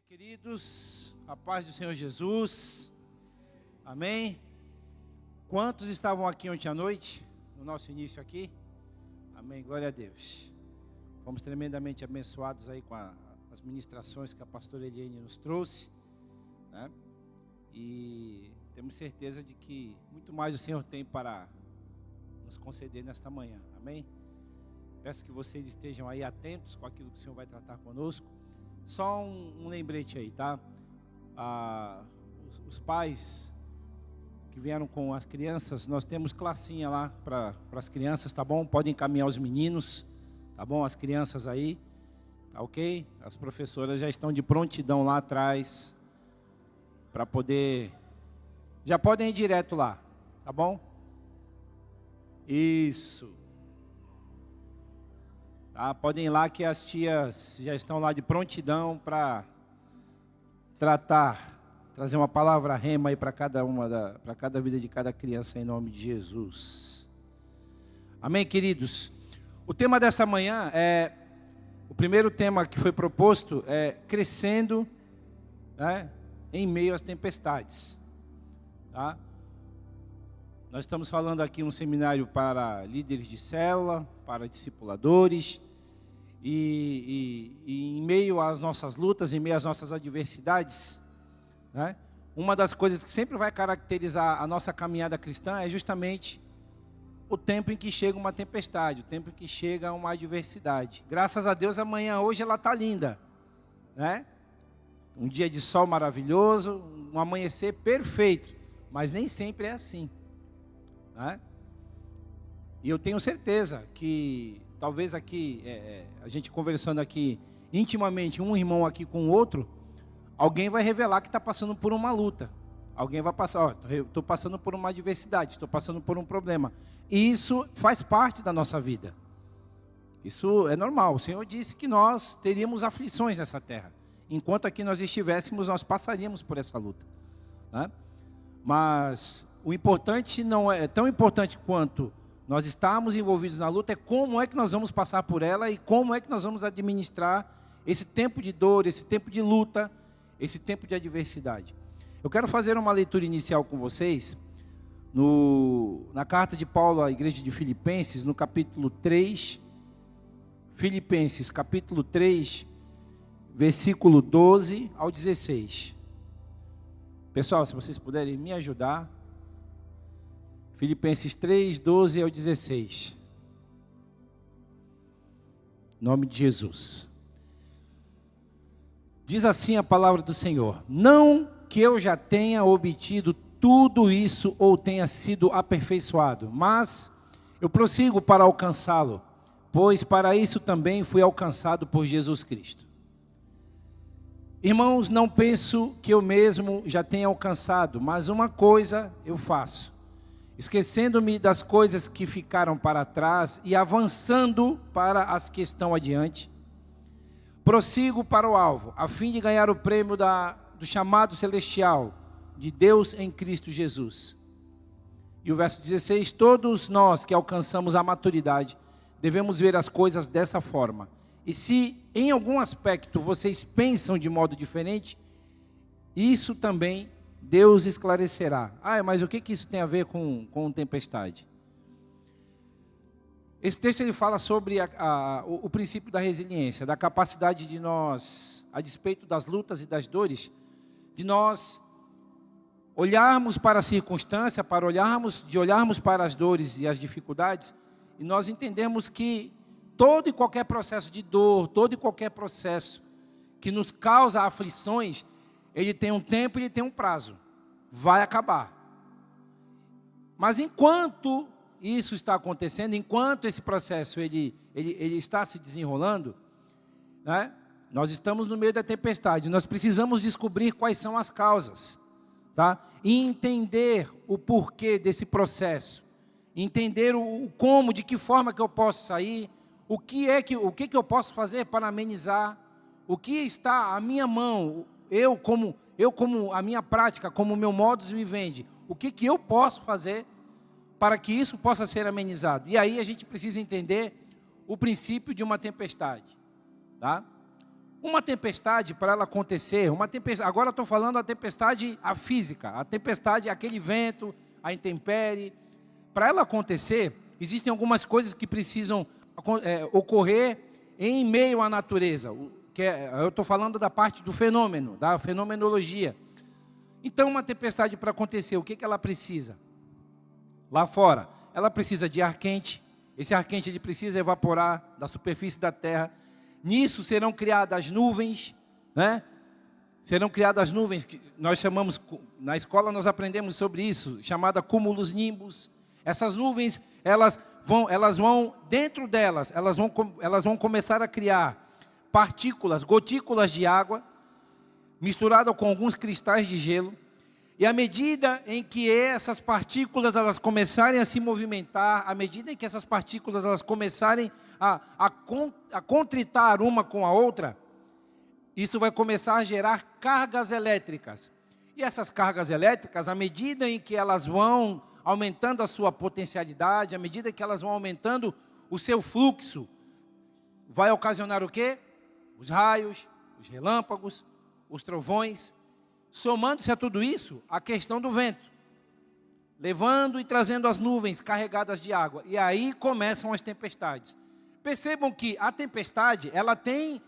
Queridos, a paz do Senhor Jesus, amém? Quantos estavam aqui ontem à noite, no nosso início aqui? Amém, glória a Deus. Fomos tremendamente abençoados aí com as ministrações que a pastora Eliane nos trouxe, né? E temos certeza de que muito mais o Senhor tem para nos conceder nesta manhã, amém? Peço que vocês estejam aí atentos com aquilo que o Senhor vai tratar conosco. Só um lembrete aí, tá? Os pais que vieram com as crianças, nós temos classinha lá para as crianças, tá bom? Podem encaminhar os meninos, tá bom? As crianças aí, tá ok? As professoras já estão de prontidão lá atrás para poder... Já podem ir direto lá, tá bom? Isso. Tá, podem ir lá que as tias já estão lá de prontidão para trazer uma palavra rema aí para cada vida de cada criança em nome de Jesus. Amém, queridos? O tema dessa manhã o primeiro tema que foi proposto é crescendo, né, em meio às tempestades. Tá? Nós estamos falando aqui um seminário para líderes de célula, para discipuladores, e em meio às nossas lutas, em meio às nossas adversidades, né, uma das coisas que sempre vai caracterizar a nossa caminhada cristã é justamente o tempo em que chega uma tempestade, o tempo em que chega uma adversidade. Graças a Deus, hoje ela está linda, né? Um dia de sol maravilhoso, um amanhecer perfeito, mas nem sempre é assim, né? E eu tenho certeza que talvez aqui, a gente conversando aqui intimamente, um irmão aqui com o outro, alguém vai revelar que está passando por uma luta. Alguém vai passar, estou passando por uma adversidade, estou passando por um problema. E isso faz parte da nossa vida. Isso é normal. O Senhor disse que nós teríamos aflições nessa terra. Enquanto aqui nós estivéssemos, nós passaríamos por essa luta, né? Mas o importante não é tão importante quanto nós estamos envolvidos na luta, é como é que nós vamos passar por ela e como é que nós vamos administrar esse tempo de dor, esse tempo de luta, esse tempo de adversidade. Eu quero fazer uma leitura inicial com vocês, na carta de Paulo à igreja de Filipenses, no capítulo 3, Filipenses capítulo 3, versículo 12 ao 16. Pessoal, se vocês puderem me ajudar, Filipenses 3, 12 ao 16. Em nome de Jesus. Diz assim a palavra do Senhor: não que eu já tenha obtido tudo isso ou tenha sido aperfeiçoado, mas eu prossigo para alcançá-lo, pois para isso também fui alcançado por Jesus Cristo. Irmãos, não penso que eu mesmo já tenha alcançado, mas uma coisa eu faço, esquecendo-me das coisas que ficaram para trás e avançando para as que estão adiante, prossigo para o alvo, a fim de ganhar o prêmio do chamado celestial de Deus em Cristo Jesus. E o verso 16, todos nós que alcançamos a maturidade, devemos ver as coisas dessa forma. E se em algum aspecto vocês pensam de modo diferente, isso também Deus esclarecerá. Mas o que isso tem a ver com tempestade? Esse texto ele fala sobre o princípio da resiliência, da capacidade de nós, a despeito das lutas e das dores, de nós olharmos para a circunstância, de olharmos para as dores e as dificuldades, e nós entendemos que todo e qualquer processo de dor, todo e qualquer processo que nos causa aflições, ele tem um tempo e ele tem um prazo. Vai acabar. Mas enquanto isso está acontecendo, enquanto esse processo ele está se desenrolando, né, nós estamos no meio da tempestade. Nós precisamos descobrir quais são as causas, tá? E entender o porquê desse processo. Entender o como, de que forma que eu posso sair, o que eu posso fazer para amenizar, o que está à minha mão, eu como a minha prática, como o meu modus vivendi, o que eu posso fazer para que isso possa ser amenizado. E aí a gente precisa entender o princípio de uma tempestade, tá? Uma tempestade, para ela acontecer, agora estou falando a tempestade a física, a tempestade, aquele vento, a intempérie. Para ela acontecer, existem algumas coisas que precisam ocorrer em meio à natureza. Eu estou falando da parte do fenômeno, da fenomenologia. Então, uma tempestade para acontecer, o que ela precisa? Lá fora, ela precisa de ar quente. Esse ar quente ele precisa evaporar da superfície da terra. Nisso serão criadas nuvens, né? Serão criadas nuvens que nós chamamos, na escola nós aprendemos sobre isso, chamada cúmulos nimbus. Essas nuvens, elas vão dentro delas, elas vão começar a criar partículas, gotículas de água, misturada com alguns cristais de gelo. E à medida em que essas partículas elas começarem a se movimentar, à medida em que essas partículas elas começarem a contritar uma com a outra, isso vai começar a gerar cargas elétricas. E essas cargas elétricas, à medida em que elas vão aumentando a sua potencialidade, à medida que elas vão aumentando o seu fluxo, vai ocasionar o quê? Os raios, os relâmpagos, os trovões. Somando-se a tudo isso, a questão do vento, levando e trazendo as nuvens carregadas de água. E aí começam as tempestades. Percebam que a tempestade, ela tem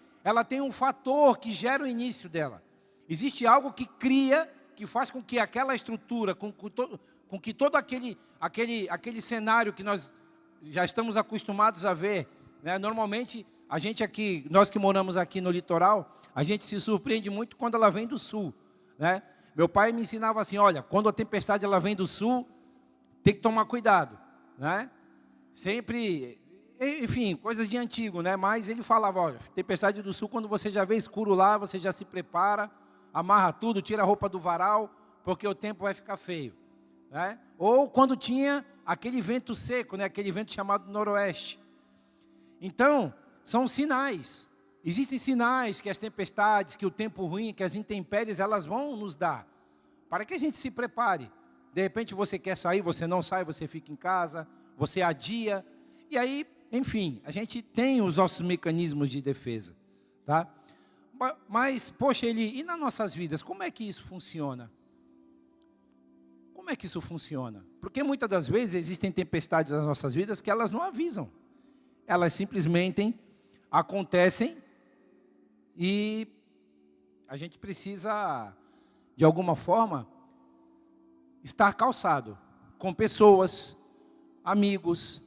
um fator que gera o início dela. Existe algo que cria, que faz com que aquela estrutura, com que todo aquele cenário que nós já estamos acostumados a ver, né? Normalmente, a gente aqui, nós que moramos aqui no litoral, a gente se surpreende muito quando ela vem do sul, né? Meu pai me ensinava assim, olha, quando a tempestade ela vem do sul, tem que tomar cuidado, né? Sempre, enfim, coisas de antigo, né? Mas ele falava, olha, tempestade do sul, quando você já vê escuro lá, você já se prepara, amarra tudo, tira a roupa do varal, porque o tempo vai ficar feio, né? Ou quando tinha aquele vento seco, né? Aquele vento chamado noroeste. Então, são sinais. Existem sinais que as tempestades, que o tempo ruim, que as intempéries, elas vão nos dar, para que a gente se prepare. De repente você quer sair, você não sai, você fica em casa, você adia. E aí, enfim, a gente tem os nossos mecanismos de defesa, tá? Mas, poxa, e nas nossas vidas, como é que isso funciona? Como é que isso funciona? Porque muitas das vezes existem tempestades nas nossas vidas que elas não avisam. Elas simplesmente acontecem e a gente precisa, de alguma forma, estar calçado com pessoas, amigos,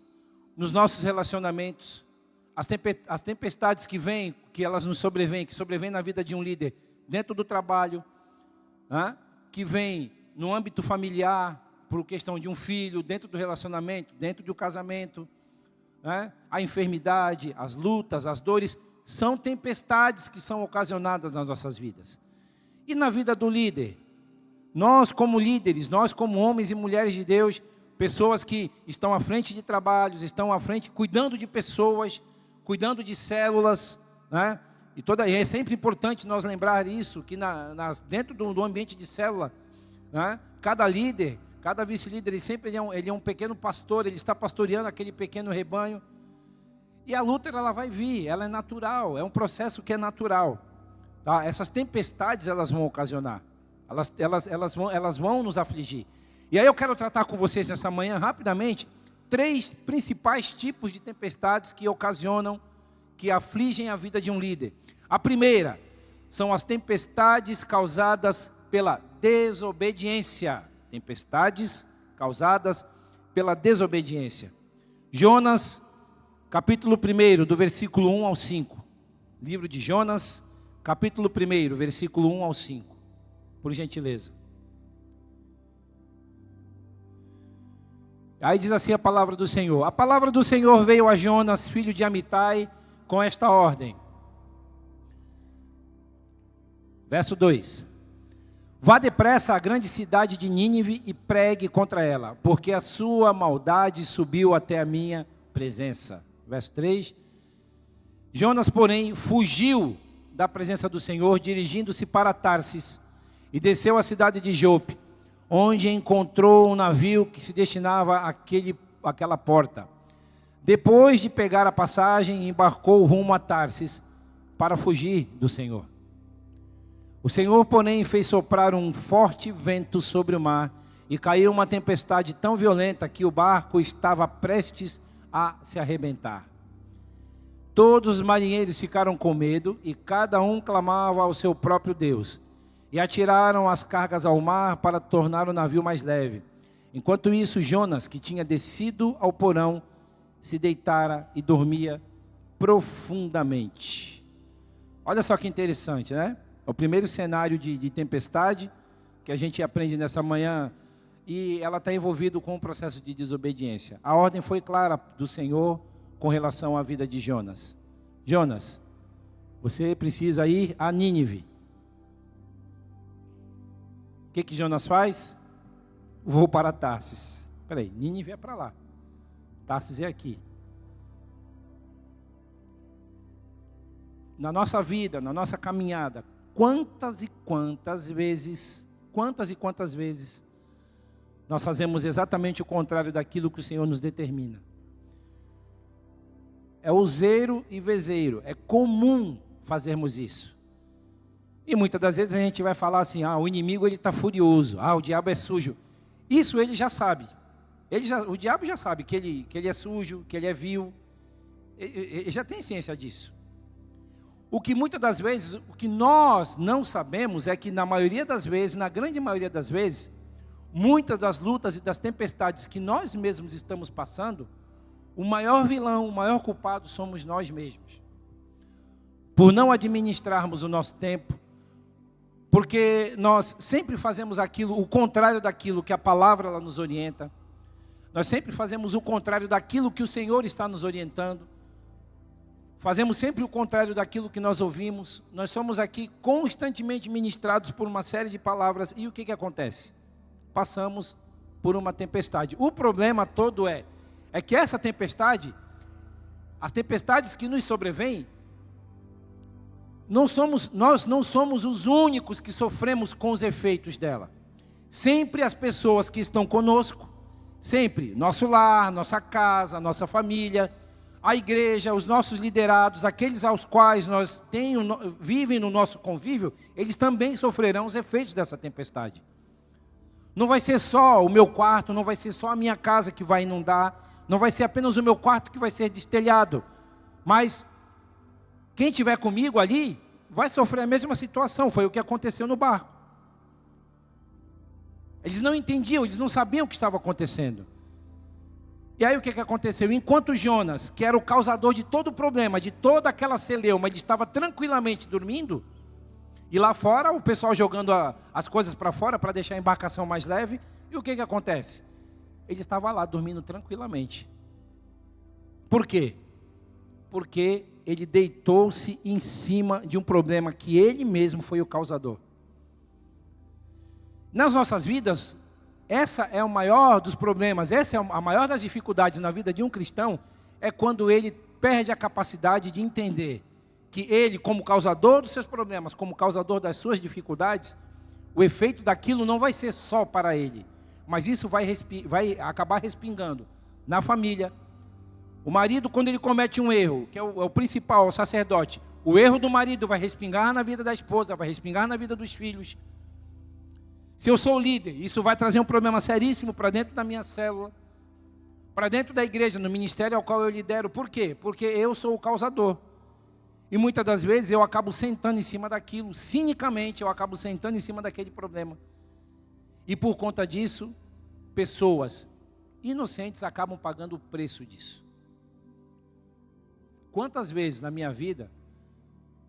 nos nossos relacionamentos. As tempestades que vêm, que elas nos sobrevêm, que sobrevêm na vida de um líder, dentro do trabalho, né? Que vem no âmbito familiar, por questão de um filho, dentro do relacionamento, dentro de um casamento, né? A enfermidade, as lutas, as dores, são tempestades que são ocasionadas nas nossas vidas. E na vida do líder, nós como líderes, nós como homens e mulheres de Deus, pessoas que estão à frente de trabalhos, estão à frente cuidando de pessoas, cuidando de células, né? E é sempre importante nós lembrar isso, que dentro do ambiente de célula, né? Cada líder, cada vice-líder, ele é um pequeno pastor, ele está pastoreando aquele pequeno rebanho. E a luta ela vai vir, ela é natural, é um processo que é natural. Tá? Essas tempestades elas vão ocasionar, elas vão nos afligir. E aí eu quero tratar com vocês nessa manhã, rapidamente, 3 principais tipos de tempestades que ocasionam, que afligem a vida de um líder. A primeira são as tempestades causadas pela desobediência. Tempestades causadas pela desobediência. Jonas, capítulo 1, do versículo 1 ao 5. Livro de Jonas, capítulo 1, versículo 1 ao 5. Por gentileza. Aí diz assim a palavra do Senhor. A palavra do Senhor veio a Jonas, filho de Amitai, com esta ordem. Verso 2. Vá depressa à grande cidade de Nínive e pregue contra ela, porque a sua maldade subiu até a minha presença. Verso 3. Jonas, porém, fugiu da presença do Senhor, dirigindo-se para Tarsis, e desceu à cidade de Jope, onde encontrou um navio que se destinava àquela porta. Depois de pegar a passagem, embarcou rumo a Tarsis, para fugir do Senhor. O Senhor, porém, fez soprar um forte vento sobre o mar, e caiu uma tempestade tão violenta que o barco estava prestes a se arrebentar. Todos os marinheiros ficaram com medo, e cada um clamava ao seu próprio Deus. E atiraram as cargas ao mar para tornar o navio mais leve. Enquanto isso, Jonas, que tinha descido ao porão, se deitara e dormia profundamente. Olha só que interessante, né? O primeiro cenário de tempestade que a gente aprende nessa manhã, e ela está envolvida com um processo de desobediência. A ordem foi clara do Senhor com relação à vida de Jonas. Jonas, você precisa ir a Nínive. O que Jonas faz? Vou para Tarsis. Espera aí, Nínive é para lá. Tarsis é aqui. Na nossa vida, na nossa caminhada, quantas e quantas vezes nós fazemos exatamente o contrário daquilo que o Senhor nos determina. É useiro e vezeiro, é comum fazermos isso. E muitas das vezes a gente vai falar assim, o inimigo ele está furioso, o diabo é sujo. Isso ele já sabe. O diabo já sabe que ele é sujo, que ele é vil. Ele já tem ciência disso. O que muitas das vezes, o que nós não sabemos é que na maioria das vezes, na grande maioria das vezes, muitas das lutas e das tempestades que nós mesmos estamos passando, o maior vilão, o maior culpado somos nós mesmos. Por não administrarmos o nosso tempo, porque nós sempre fazemos o contrário daquilo que a palavra ela nos orienta. Nós sempre fazemos o contrário daquilo que o Senhor está nos orientando. Fazemos sempre o contrário daquilo que nós ouvimos. Nós somos aqui constantemente ministrados por uma série de palavras. E o que acontece? Passamos por uma tempestade. O problema todo é que essa tempestade, as tempestades que nos sobrevêm, nós não somos os únicos que sofremos com os efeitos dela. Sempre as pessoas que estão conosco, sempre, nosso lar, nossa casa, nossa família, a igreja, os nossos liderados, aqueles aos quais vivem no nosso convívio, eles também sofrerão os efeitos dessa tempestade. Não vai ser só o meu quarto, não vai ser só a minha casa que vai inundar, não vai ser apenas o meu quarto que vai ser destelhado, mas quem estiver comigo ali vai sofrer a mesma situação. Foi o que aconteceu no barco. Eles não entendiam, eles não sabiam o que estava acontecendo. E aí o que aconteceu? Enquanto Jonas, que era o causador de todo o problema, de toda aquela celeuma, ele estava tranquilamente dormindo, e lá fora o pessoal jogando as coisas para fora para deixar a embarcação mais leve, e o que acontece? Ele estava lá dormindo tranquilamente. Por quê? Porque ele deitou-se em cima de um problema que ele mesmo foi o causador. Nas nossas vidas, essa é o maior dos problemas, essa é a maior das dificuldades na vida de um cristão, é quando ele perde a capacidade de entender que ele, como causador dos seus problemas, como causador das suas dificuldades, o efeito daquilo não vai ser só para ele, mas isso vai acabar respingando na família. O marido, quando ele comete um erro, que é o principal, o sacerdote, o erro do marido vai respingar na vida da esposa, vai respingar na vida dos filhos. Se eu sou líder, isso vai trazer um problema seríssimo para dentro da minha célula, para dentro da igreja, no ministério ao qual eu lidero. Por quê? Porque eu sou o causador. E muitas das vezes eu acabo sentando em cima daquilo, cinicamente eu acabo sentando em cima daquele problema. E por conta disso, pessoas inocentes acabam pagando o preço disso. Quantas vezes na minha vida,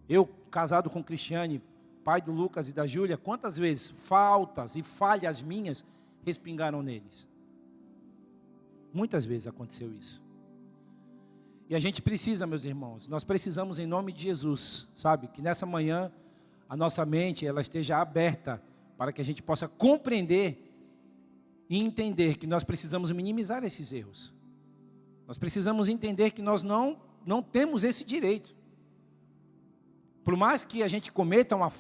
eu casado com Cristiane, pai do Lucas e da Júlia, quantas vezes faltas e falhas minhas respingaram neles? Muitas vezes aconteceu isso. E a gente precisa, meus irmãos, nós precisamos em nome de Jesus, sabe? Que nessa manhã a nossa mente ela esteja aberta para que a gente possa compreender e entender que nós precisamos minimizar esses erros. Nós precisamos entender que nós não temos esse direito. Por mais que a gente cometa uma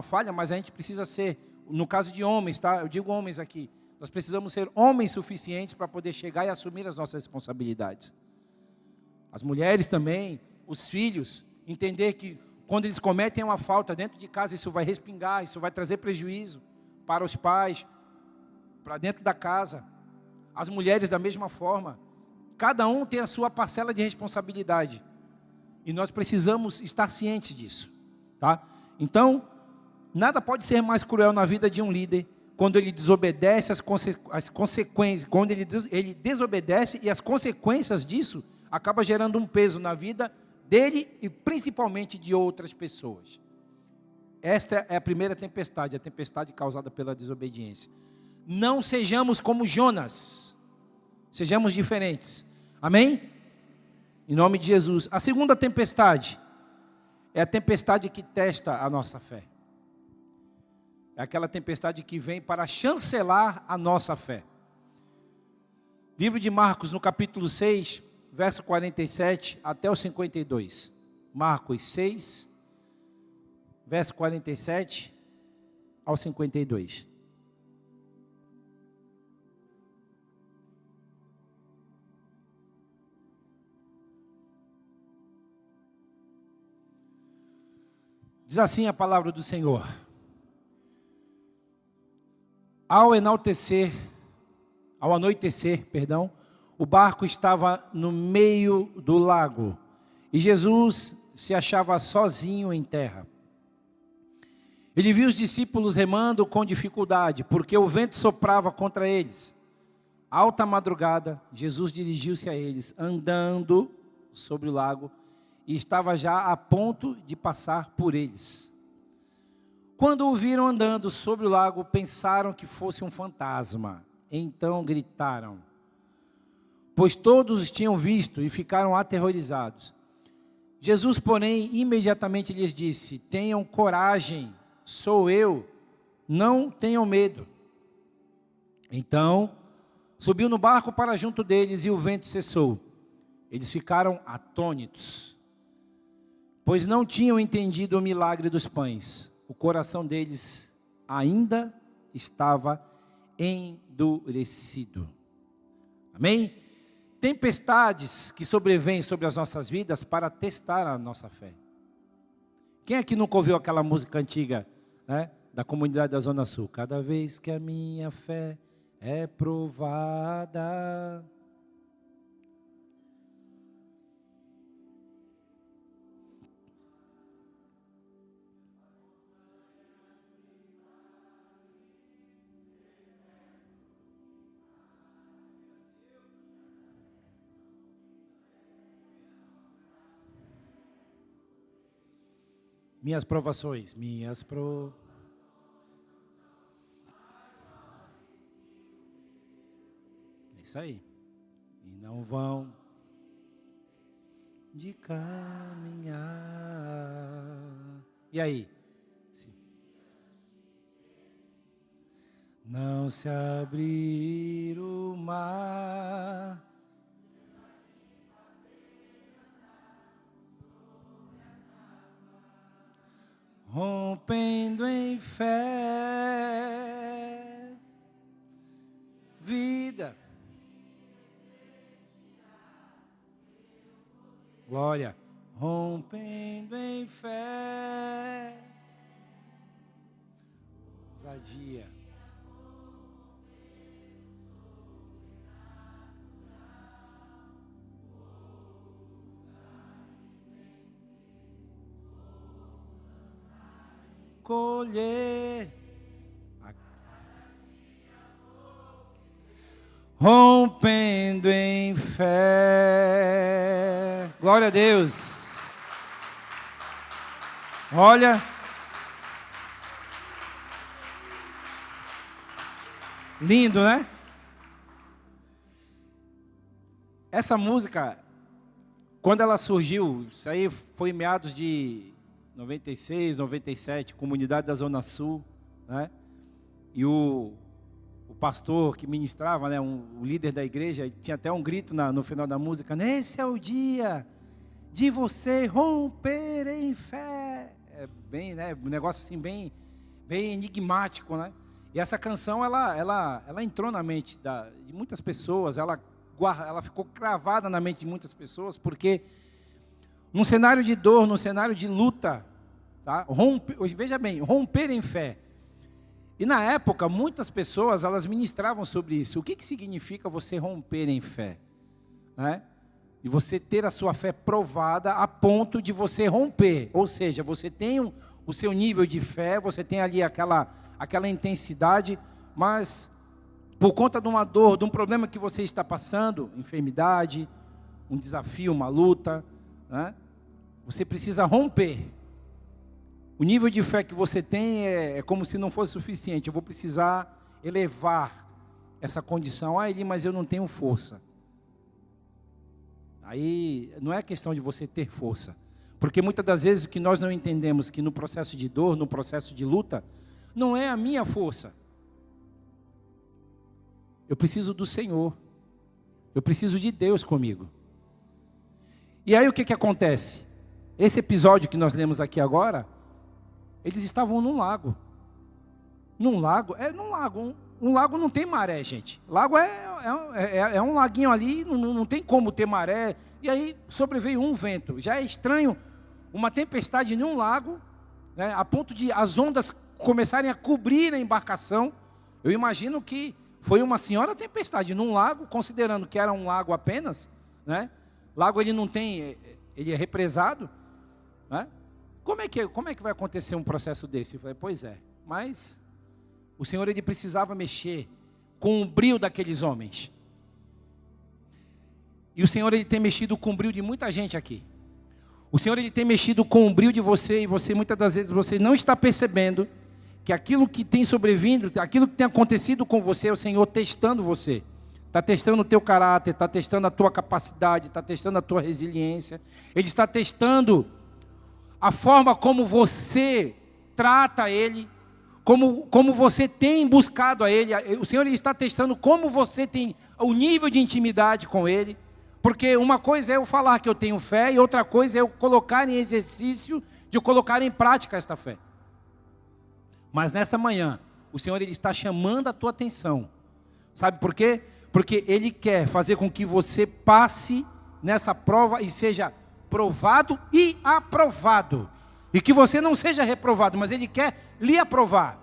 falha, mas a gente precisa ser, no caso de homens, tá? Eu digo homens aqui, nós precisamos ser homens suficientes para poder chegar e assumir as nossas responsabilidades. As mulheres também, os filhos, entender que Quando eles cometem uma falta dentro de casa, isso vai respingar, isso vai trazer prejuízo para os pais, para dentro da casa. As mulheres da mesma forma. Cada um tem a sua parcela de responsabilidade. E nós precisamos estar cientes disso. Tá? Então, nada pode ser mais cruel na vida de um líder quando ele desobedece as consequências, quando ele desobedece e as consequências disso acaba gerando um peso na vida dele e principalmente de outras pessoas. Esta é a primeira tempestade, a tempestade causada pela desobediência. Não sejamos como Jonas, sejamos diferentes. Amém? Em nome de Jesus. A segunda tempestade é a tempestade que testa a nossa fé. É aquela tempestade que vem para chancelar a nossa fé. Livro de Marcos, no capítulo 6, verso 47 até o 52. Marcos 6, verso 47 ao 52. Diz assim a palavra do Senhor. Ao anoitecer, o barco estava no meio do lago e Jesus se achava sozinho em terra. Ele viu os discípulos remando com dificuldade, porque o vento soprava contra eles. Alta madrugada, Jesus dirigiu-se a eles, andando sobre o lago, e estava já a ponto de passar por eles. Quando o viram andando sobre o lago, pensaram que fosse um fantasma. Então gritaram, pois todos os tinham visto e ficaram aterrorizados. Jesus, porém, imediatamente lhes disse, tenham coragem, sou eu, não tenham medo. Então, subiu no barco para junto deles e o vento cessou. Eles ficaram atônitos, pois não tinham entendido o milagre dos pães. O coração deles ainda estava endurecido. Amém? Tempestades que sobrevêm sobre as nossas vidas para testar a nossa fé. Quem aqui nunca ouviu aquela música antiga, né, da comunidade da Zona Sul? Cada vez que a minha fé é provada. Minhas provações, É isso aí. E não vão de caminhar. E aí? Não se abrir o mar. Rompendo em fé, vida, glória, rompendo em fé, ousadia, colher, rompendo em fé. Glória a Deus. Olha, lindo, né? Essa música, quando ela surgiu, isso aí foi em meados de 96, 97, comunidade da Zona Sul, né? E o pastor que ministrava, né, o líder da igreja, tinha até um grito no final da música, né? Esse é o dia de você romper em fé. É bem, né, um negócio assim bem enigmático, né? E essa canção, ela entrou na mente de muitas pessoas, ela ficou cravada na mente de muitas pessoas, porque num cenário de dor, num cenário de luta, Tá? Veja bem, romper em fé. E na época, muitas pessoas, elas ministravam sobre isso. O que significa você romper em fé? Né? E você ter a sua fé provada a ponto de você romper. Ou seja, você tem o seu nível de fé, você tem ali aquela intensidade, mas por conta de uma dor, de um problema que você está passando, enfermidade, um desafio, uma luta, né? Você precisa romper. O nível de fé que você tem é como se não fosse suficiente. Eu vou precisar elevar essa condição. Ah, Eli, mas eu não tenho força. Aí não é questão de você ter força. Porque muitas das vezes o que nós não entendemos que no processo de dor, no processo de luta, não é a minha força. Eu preciso do Senhor. Eu preciso de Deus comigo. E aí o que acontece? Esse episódio que nós lemos aqui agora, eles estavam num lago. Num lago? Um lago não tem maré, gente. Lago é um laguinho ali, não tem como ter maré. E aí sobreveio um vento. Já é estranho uma tempestade em um lago, né, a ponto de as ondas começarem a cobrir a embarcação. Eu imagino que foi uma senhora tempestade num lago, considerando que era um lago apenas, né? Lago ele não tem, ele é represado, né? Como é que vai acontecer um processo desse? Eu falei, pois é, mas o Senhor ele precisava mexer com o brio daqueles homens. E o Senhor ele tem mexido com o brio de muita gente aqui. O Senhor ele tem mexido com o brio de você, e você muitas das vezes você não está percebendo que aquilo que tem sobrevindo, aquilo que tem acontecido com você, é o Senhor testando você. Está testando o teu caráter, está testando a tua capacidade, está testando a tua resiliência. Ele está testando a forma como você trata Ele, como você tem buscado a Ele. O Senhor está testando como você tem o nível de intimidade com Ele. Porque uma coisa é eu falar que eu tenho fé, e outra coisa é eu colocar em exercício, de eu colocar em prática esta fé. Mas nesta manhã, o Senhor ele está chamando a tua atenção. Sabe por quê? Porque Ele quer fazer com que você passe nessa prova e seja provado e aprovado. E que você não seja reprovado, mas Ele quer lhe aprovar.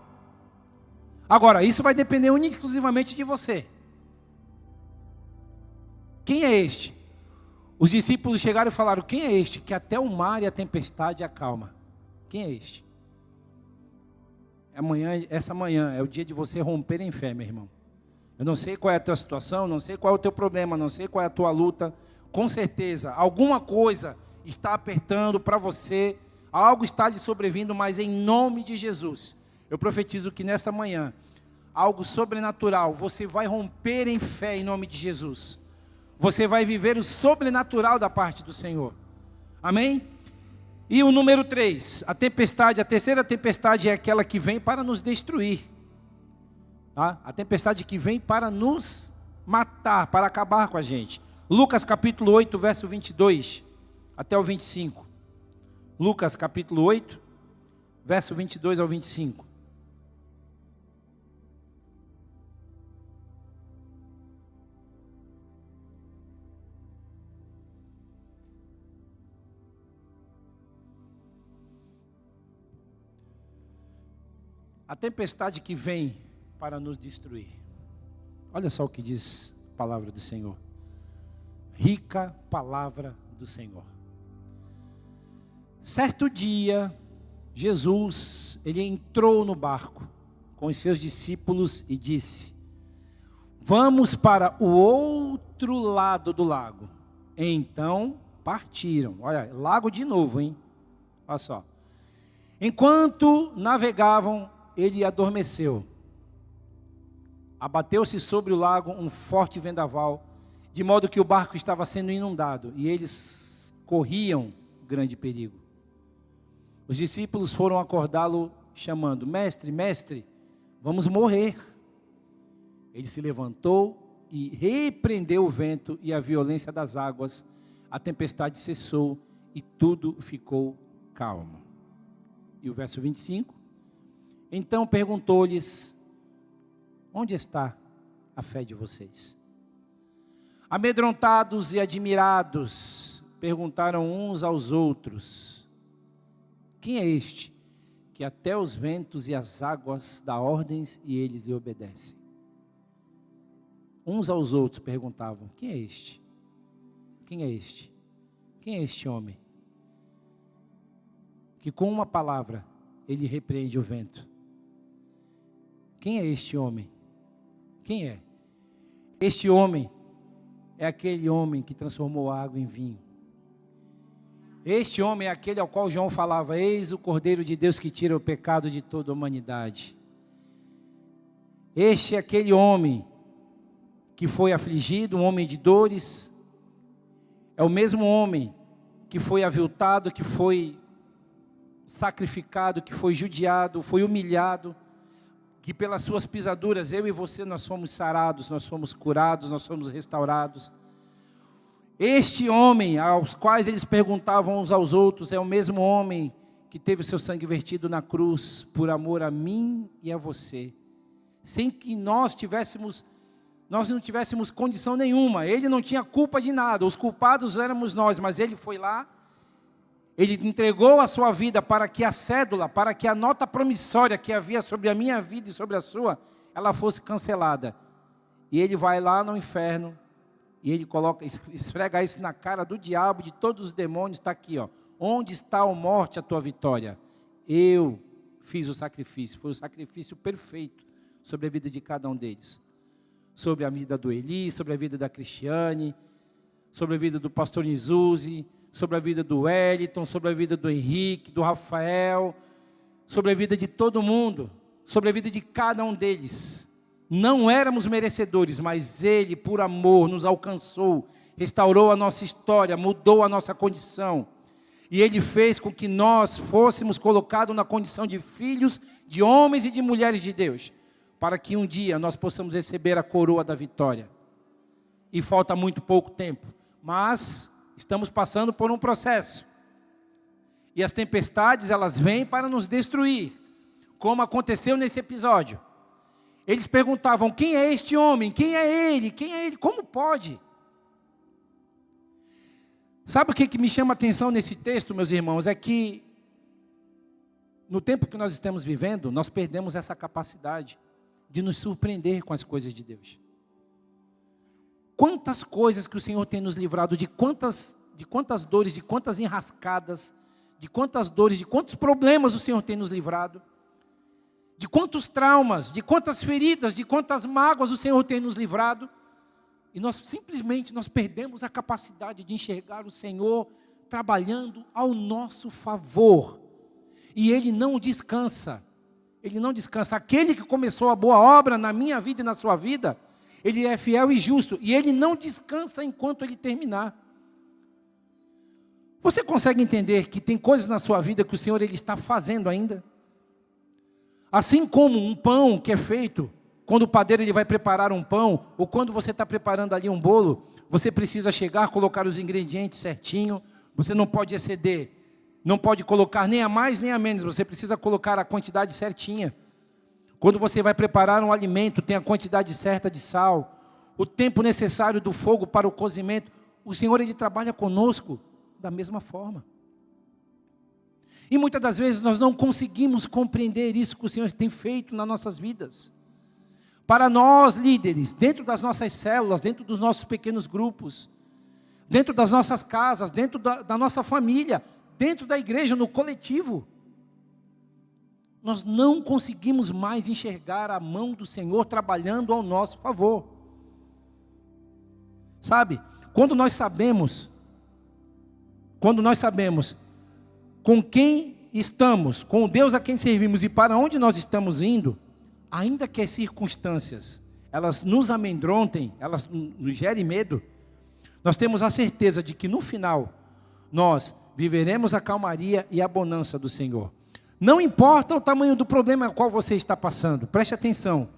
Agora, isso vai depender única e exclusivamente de você. Quem é este? Os discípulos chegaram e falaram, quem é este? Que até o mar e a tempestade acalma. Quem é este? Essa manhã é o dia de você romper em fé, meu irmão. Eu não sei qual é a tua situação, não sei qual é o teu problema, não sei qual é a tua luta. Com certeza, alguma coisa está apertando para você, algo está lhe sobrevindo, mas em nome de Jesus, eu profetizo que nessa manhã, algo sobrenatural, você vai romper em fé em nome de Jesus. Você vai viver o sobrenatural da parte do Senhor. Amém? E o número 3, a terceira tempestade é aquela que vem para nos destruir. Tá? A tempestade que vem para nos matar, para acabar com a gente. Lucas capítulo 8, verso 22 até o 25. Lucas capítulo 8, verso 22 ao 25. A tempestade que vem para nos destruir. Olha só o que diz a palavra do Senhor. Rica palavra do Senhor. Certo dia, Jesus, ele entrou no barco com os seus discípulos e disse: vamos para o outro lado do lago. Então partiram. Olha, lago de novo, hein? Olha só. Enquanto navegavam, ele adormeceu. Abateu-se sobre o lago um forte vendaval, de modo que o barco estava sendo inundado, e eles corriam grande perigo. Os discípulos foram acordá-lo, chamando: mestre, mestre, vamos morrer. Ele se levantou e repreendeu o vento e a violência das águas. A tempestade cessou e tudo ficou calmo. E o verso 25. Então perguntou-lhes: onde está a fé de vocês? Amedrontados e admirados, perguntaram uns aos outros: quem é este que até os ventos e as águas dá ordens e eles lhe obedecem? Uns aos outros perguntavam, quem é este? Quem é este? Quem é este homem? Que com uma palavra ele repreende o vento. Quem é este homem? Quem é? Este homem é aquele homem que transformou a água em vinho. Este homem é aquele ao qual João falava, eis o Cordeiro de Deus que tira o pecado de toda a humanidade. Este é aquele homem que foi afligido, um homem de dores. É o mesmo homem que foi aviltado, que foi sacrificado, que foi judiado, foi humilhado, que pelas suas pisaduras, eu e você, nós fomos sarados, nós fomos curados, nós fomos restaurados. Este homem, aos quais eles perguntavam uns aos outros, é o mesmo homem que teve o seu sangue vertido na cruz, por amor a mim e a você, sem que nós não tivéssemos condição nenhuma. Ele não tinha culpa de nada, os culpados éramos nós, mas ele foi lá, ele entregou a sua vida para que a cédula, para que a nota promissória que havia sobre a minha vida e sobre a sua, ela fosse cancelada. E ele vai lá no inferno, e ele esfrega isso na cara do diabo, de todos os demônios, está aqui, ó. Onde está, ó morte, a tua vitória? Eu fiz o sacrifício, foi o sacrifício perfeito sobre a vida de cada um deles. Sobre a vida do Eli, sobre a vida da Cristiane, sobre a vida do pastor Nizuzi, sobre a vida do Wellington, sobre a vida do Henrique, do Rafael, sobre a vida de todo mundo, sobre a vida de cada um deles. Não éramos merecedores, mas Ele, por amor, nos alcançou, restaurou a nossa história, mudou a nossa condição. E Ele fez com que nós fôssemos colocados na condição de filhos, de homens e de mulheres de Deus, para que um dia nós possamos receber a coroa da vitória. E falta muito pouco tempo, mas estamos passando por um processo. E as tempestades, elas vêm para nos destruir, como aconteceu nesse episódio. Eles perguntavam, quem é este homem? Quem é ele? Quem é ele? Como pode? Sabe o que me chama a atenção nesse texto, meus irmãos? É que, no tempo que nós estamos vivendo, nós perdemos essa capacidade de nos surpreender com as coisas de Deus. Quantas coisas que o Senhor tem nos livrado, de quantas dores, de quantas enrascadas, de quantas dores, de quantos problemas o Senhor tem nos livrado, de quantos traumas, de quantas feridas, de quantas mágoas o Senhor tem nos livrado, e nós simplesmente perdemos a capacidade de enxergar o Senhor trabalhando ao nosso favor, e Ele não descansa, aquele que começou a boa obra na minha vida e na sua vida, Ele é fiel e justo, e Ele não descansa enquanto Ele terminar. Você consegue entender que tem coisas na sua vida que o Senhor Ele está fazendo ainda? Assim como um pão que é feito, quando o padeiro ele vai preparar um pão, ou quando você está preparando ali um bolo, você precisa chegar, colocar os ingredientes certinho, você não pode exceder, não pode colocar nem a mais nem a menos, você precisa colocar a quantidade certinha. Quando você vai preparar um alimento, tem a quantidade certa de sal, o tempo necessário do fogo para o cozimento. O Senhor Ele trabalha conosco da mesma forma. E muitas das vezes nós não conseguimos compreender isso que o Senhor tem feito nas nossas vidas. Para nós líderes, dentro das nossas células, dentro dos nossos pequenos grupos, dentro das nossas casas, dentro da nossa família, dentro da igreja, no coletivo, nós não conseguimos mais enxergar a mão do Senhor trabalhando ao nosso favor. Sabe, quando nós sabemos com quem estamos, com o Deus a quem servimos e para onde nós estamos indo, ainda que as circunstâncias, elas nos amedrontem, elas nos gerem medo, nós temos a certeza de que no final, nós viveremos a calmaria e a bonança do Senhor. Não importa o tamanho do problema ao qual você está passando, preste atenção.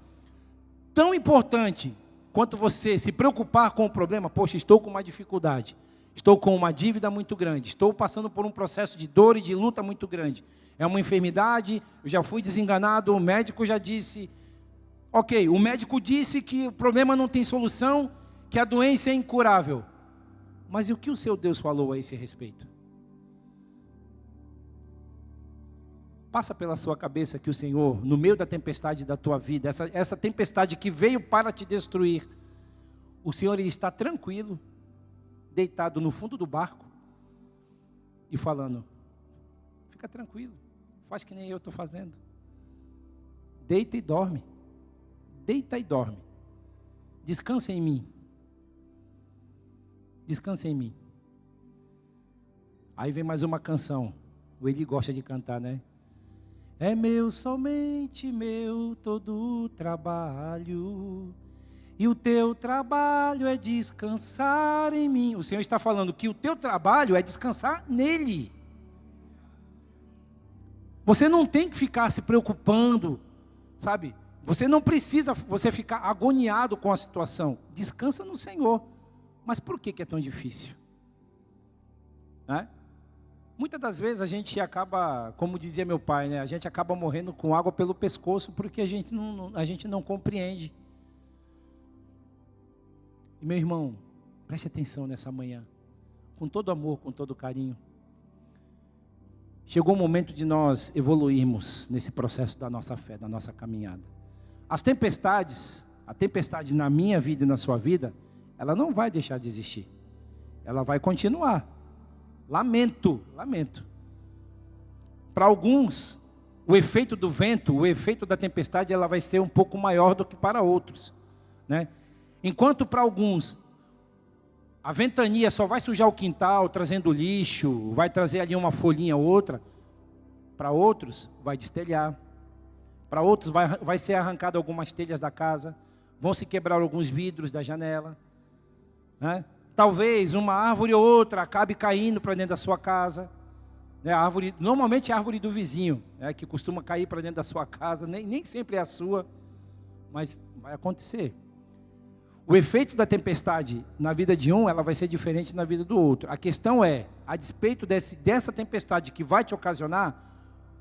Tão importante quanto você se preocupar com o problema, poxa, estou com uma dificuldade, estou com uma dívida muito grande, estou passando por um processo de dor e de luta muito grande. É uma enfermidade, eu já fui desenganado, o médico já disse, ok, o médico disse que o problema não tem solução, que a doença é incurável. Mas e o que o seu Deus falou a esse respeito? Passa pela sua cabeça que o Senhor, no meio da tempestade da tua vida, essa tempestade que veio para te destruir, o Senhor ele está tranquilo, deitado no fundo do barco e falando: fica tranquilo, faz que nem eu estou fazendo. Deita e dorme. Deita e dorme. Descansa em mim. Descansa em mim. Aí vem mais uma canção. O Eli gosta de cantar, né? É meu, somente meu, todo o trabalho. E o teu trabalho é descansar em mim. O Senhor está falando que o teu trabalho é descansar nele. Você não tem que ficar se preocupando, sabe? Você não precisa ficar agoniado com a situação. Descansa no Senhor. Mas por que é tão difícil? Né? Muitas das vezes a gente acaba, como dizia meu pai, né? A gente acaba morrendo com água pelo pescoço porque a gente não compreende. E meu irmão, preste atenção nessa manhã, com todo amor, com todo carinho. Chegou o momento de nós evoluirmos nesse processo da nossa fé, da nossa caminhada. As tempestades, a tempestade na minha vida e na sua vida, ela não vai deixar de existir. Ela vai continuar. Lamento. Para alguns, o efeito do vento, o efeito da tempestade, ela vai ser um pouco maior do que para outros, né? Enquanto para alguns, a ventania só vai sujar o quintal, trazendo lixo, vai trazer ali uma folhinha ou outra, para outros, vai destelhar. Para outros, vai ser arrancado algumas telhas da casa, vão se quebrar alguns vidros da janela, né? Talvez uma árvore ou outra acabe caindo para dentro da sua casa, né? Normalmente é a árvore do vizinho, né? Que costuma cair para dentro da sua casa, nem sempre é a sua, mas vai acontecer. O efeito da tempestade na vida de um, ela vai ser diferente na vida do outro. A questão é, a despeito dessa tempestade que vai te ocasionar,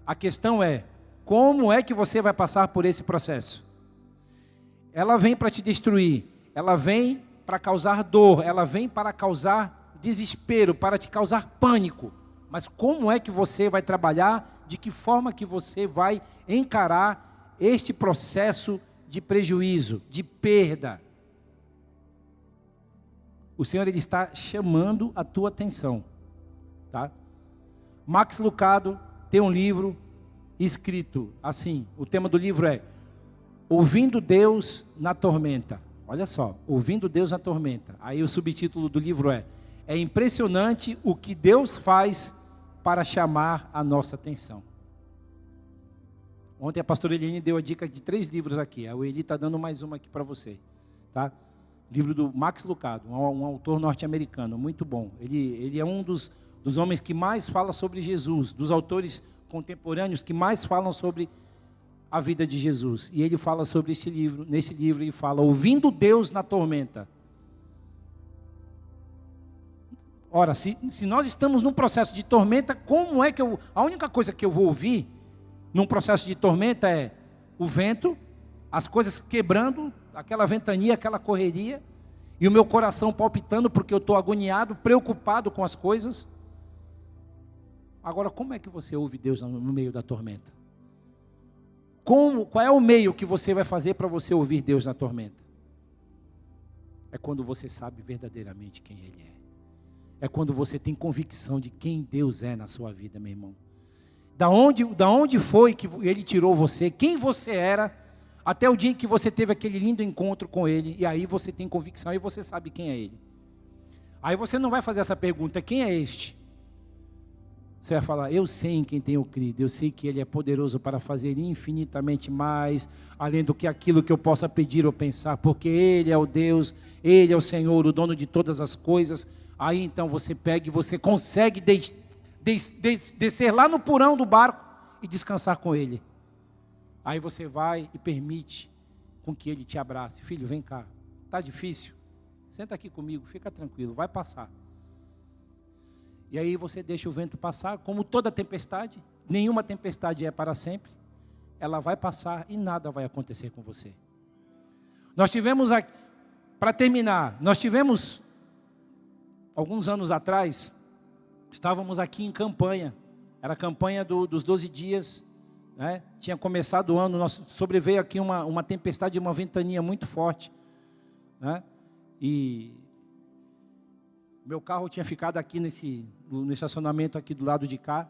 a questão é, como é que você vai passar por esse processo? Ela vem para te destruir, ela vem para causar dor, ela vem para causar desespero, para te causar pânico. Mas como é que você vai trabalhar, de que forma que você vai encarar este processo de prejuízo, de perda? O Senhor ele está chamando a tua atenção, tá? Max Lucado tem um livro escrito assim, o tema do livro é Ouvindo Deus na Tormenta. Olha só, Ouvindo Deus na Tormenta. Aí o subtítulo do livro é impressionante o que Deus faz para chamar a nossa atenção. Ontem a pastora Eliane deu a dica de 3 livros aqui, a Eli está dando mais uma aqui para você, tá? Livro do Max Lucado, um autor norte-americano, muito bom. Ele é um dos homens que mais fala sobre Jesus, dos autores contemporâneos que mais falam sobre a vida de Jesus. E ele fala sobre este livro, nesse livro ele fala, Ouvindo Deus na Tormenta. Ora, se nós estamos num processo de tormenta, como é que a única coisa que eu vou ouvir num processo de tormenta é o vento, as coisas quebrando, aquela ventania, aquela correria, e o meu coração palpitando porque eu estou agoniado, preocupado com as coisas. Agora, como é que você ouve Deus no meio da tormenta? Qual é o meio que você vai fazer para você ouvir Deus na tormenta? É quando você sabe verdadeiramente quem Ele é. É quando você tem convicção de quem Deus é na sua vida, meu irmão. Da onde foi que Ele tirou você, quem você era, até o dia em que você teve aquele lindo encontro com Ele, e aí você tem convicção e você sabe quem é Ele. Aí você não vai fazer essa pergunta, quem é este? Você vai falar, eu sei em quem tenho crido, eu sei que Ele é poderoso para fazer infinitamente mais, além do que aquilo que eu possa pedir ou pensar, porque Ele é o Deus, Ele é o Senhor, o dono de todas as coisas. Aí então você pega e você consegue descer lá no porão do barco e descansar com Ele. Aí você vai e permite com que Ele te abrace. Filho, vem cá, está difícil? Senta aqui comigo, fica tranquilo, vai passar. E aí você deixa o vento passar, como toda tempestade, nenhuma tempestade é para sempre, ela vai passar e nada vai acontecer com você. Nós tivemos, para terminar, alguns anos atrás, estávamos aqui em campanha, era a campanha dos 12 dias, né? Tinha começado o ano, sobreveio aqui uma tempestade, uma ventania muito forte, né? E meu carro tinha ficado aqui no estacionamento aqui do lado de cá.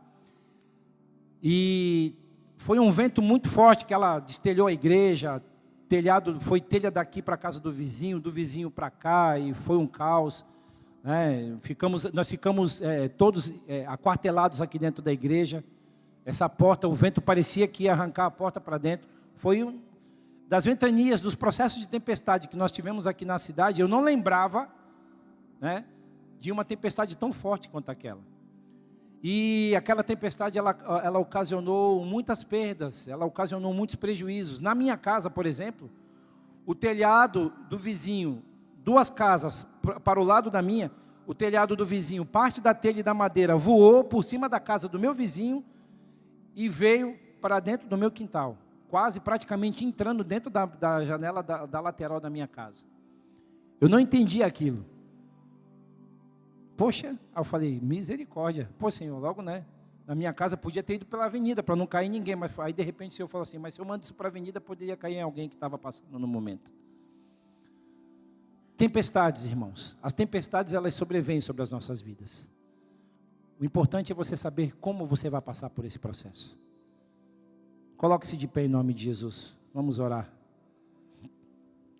E foi um vento muito forte que ela destelhou a igreja, foi telha daqui para a casa do vizinho para cá, e foi um caos, né? Nós ficamos todos aquartelados aqui dentro da igreja. Essa porta, o vento parecia que ia arrancar a porta para dentro. Foi das ventanias, dos processos de tempestade que nós tivemos aqui na cidade. Eu não lembrava, né, de uma tempestade tão forte quanto aquela. E aquela tempestade, ela ocasionou muitas perdas, ela ocasionou muitos prejuízos. Na minha casa, por exemplo, o telhado do vizinho, 2 casas para o lado da minha, o telhado do vizinho, parte da telha e da madeira voou por cima da casa do meu vizinho e veio para dentro do meu quintal, quase praticamente entrando dentro da janela da lateral da minha casa. Eu não entendi aquilo. Poxa, aí eu falei, misericórdia. Pô, Senhor, logo, né? Na minha casa podia ter ido pela avenida, para não cair em ninguém. Mas aí, de repente, o Senhor falou assim, mas se eu mando isso para a avenida, poderia cair em alguém que estava passando no momento. Tempestades, irmãos. As tempestades, elas sobrevêm sobre as nossas vidas. O importante é você saber como você vai passar por esse processo. Coloque-se de pé em nome de Jesus. Vamos orar.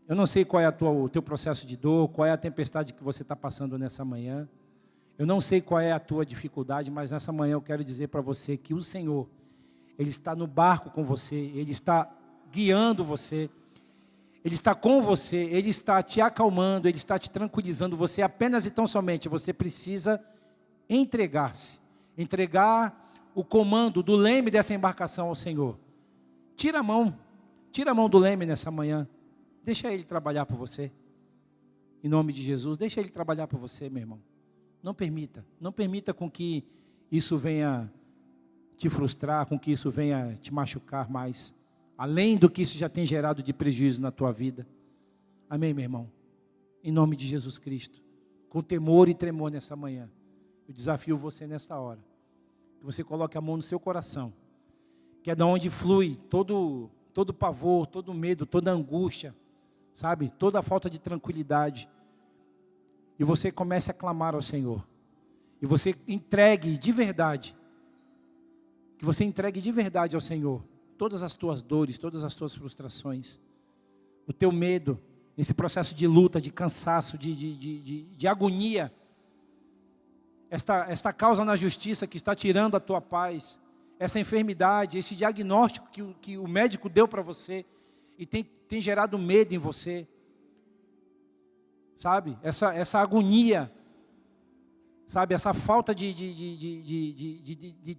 Eu não sei qual é o teu processo de dor, qual é a tempestade que você está passando nessa manhã. Eu não sei qual é a tua dificuldade, mas nessa manhã eu quero dizer para você que o Senhor, Ele está no barco com você, Ele está guiando você, Ele está com você, Ele está te acalmando, Ele está te tranquilizando. Você apenas e tão somente, você precisa entregar-se, entregar o comando do leme dessa embarcação ao Senhor. Tira a mão do leme nessa manhã, deixa Ele trabalhar por você, em nome de Jesus. Deixa Ele trabalhar por você, meu irmão. Não permita com que isso venha te frustrar, com que isso venha te machucar mais, além do que isso já tem gerado de prejuízo na tua vida. Amém, meu irmão? Em nome de Jesus Cristo, com temor e tremor nessa manhã, eu desafio você nesta hora, que você coloque a mão no seu coração, que é de onde flui todo pavor, todo medo, toda angústia, sabe? Toda a falta de tranquilidade. E você comece a clamar ao Senhor. E você entregue de verdade. Que você entregue de verdade ao Senhor todas as tuas dores, todas as tuas frustrações. O teu medo, esse processo de luta, de cansaço, de agonia. Esta causa na justiça que está tirando a tua paz. Essa enfermidade, esse diagnóstico que o médico deu para você. E tem gerado medo em você. Sabe, essa agonia, sabe, essa falta de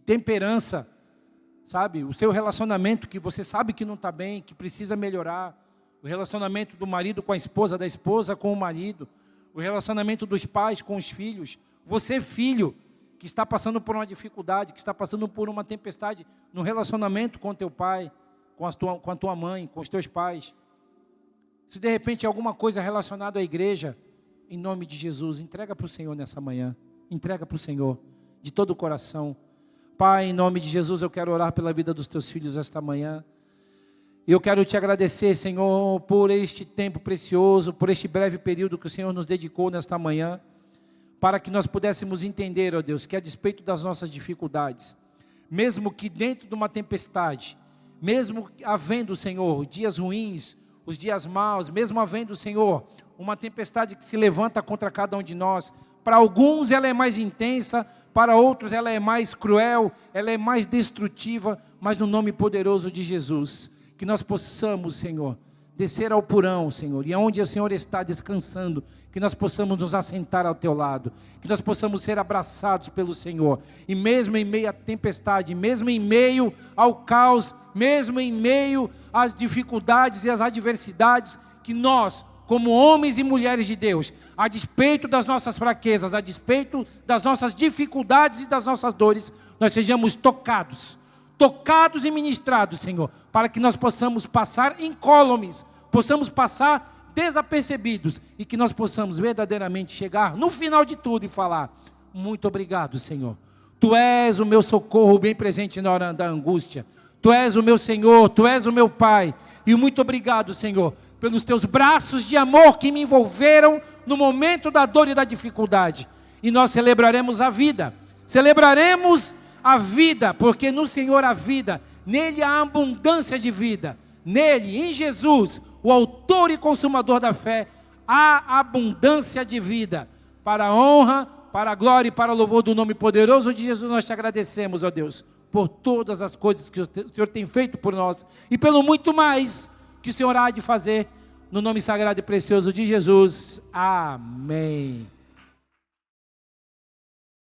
temperança, sabe, o seu relacionamento que você sabe que não está bem, que precisa melhorar, o relacionamento do marido com a esposa, da esposa com o marido, o relacionamento dos pais com os filhos, você filho, que está passando por uma dificuldade, que está passando por uma tempestade no relacionamento com teu pai, com a tua mãe, com os teus pais. Se de repente alguma coisa relacionada à igreja, em nome de Jesus, entrega para o Senhor nessa manhã. Entrega para o Senhor, de todo o coração. Pai, em nome de Jesus, eu quero orar pela vida dos teus filhos esta manhã. E eu quero te agradecer, Senhor, por este tempo precioso, por este breve período que o Senhor nos dedicou nesta manhã, para que nós pudéssemos entender, ó Deus, que a despeito das nossas dificuldades, mesmo que dentro de uma tempestade, mesmo havendo, Senhor, dias ruins, os dias maus, mesmo havendo, Senhor, uma tempestade que se levanta contra cada um de nós, para alguns ela é mais intensa, para outros ela é mais cruel, ela é mais destrutiva, mas no nome poderoso de Jesus, que nós possamos, Senhor, descer ao porão, Senhor, e aonde o Senhor está descansando, que nós possamos nos assentar ao teu lado, que nós possamos ser abraçados pelo Senhor, e mesmo em meio à tempestade, mesmo em meio ao caos, mesmo em meio às dificuldades e às adversidades, que nós, como homens e mulheres de Deus, a despeito das nossas fraquezas, a despeito das nossas dificuldades e das nossas dores, nós sejamos tocados e ministrados, Senhor, para que nós possamos passar incólumes, possamos passar desapercebidos, e que nós possamos verdadeiramente chegar no final de tudo e falar: muito obrigado, Senhor, Tu és o meu socorro bem presente na hora da angústia, Tu és o meu Senhor, Tu és o meu Pai. E muito obrigado, Senhor, pelos Teus braços de amor que me envolveram no momento da dor e da dificuldade. E nós celebraremos a vida. Celebraremos a vida, porque no Senhor há vida. Nele há abundância de vida. Nele, em Jesus, o autor e consumador da fé, há abundância de vida. Para a honra, para a glória e para o louvor do nome poderoso de Jesus, nós te agradecemos, ó Deus, por todas as coisas que o Senhor tem feito por nós, e pelo muito mais que o Senhor há de fazer, no nome sagrado e precioso de Jesus. Amém.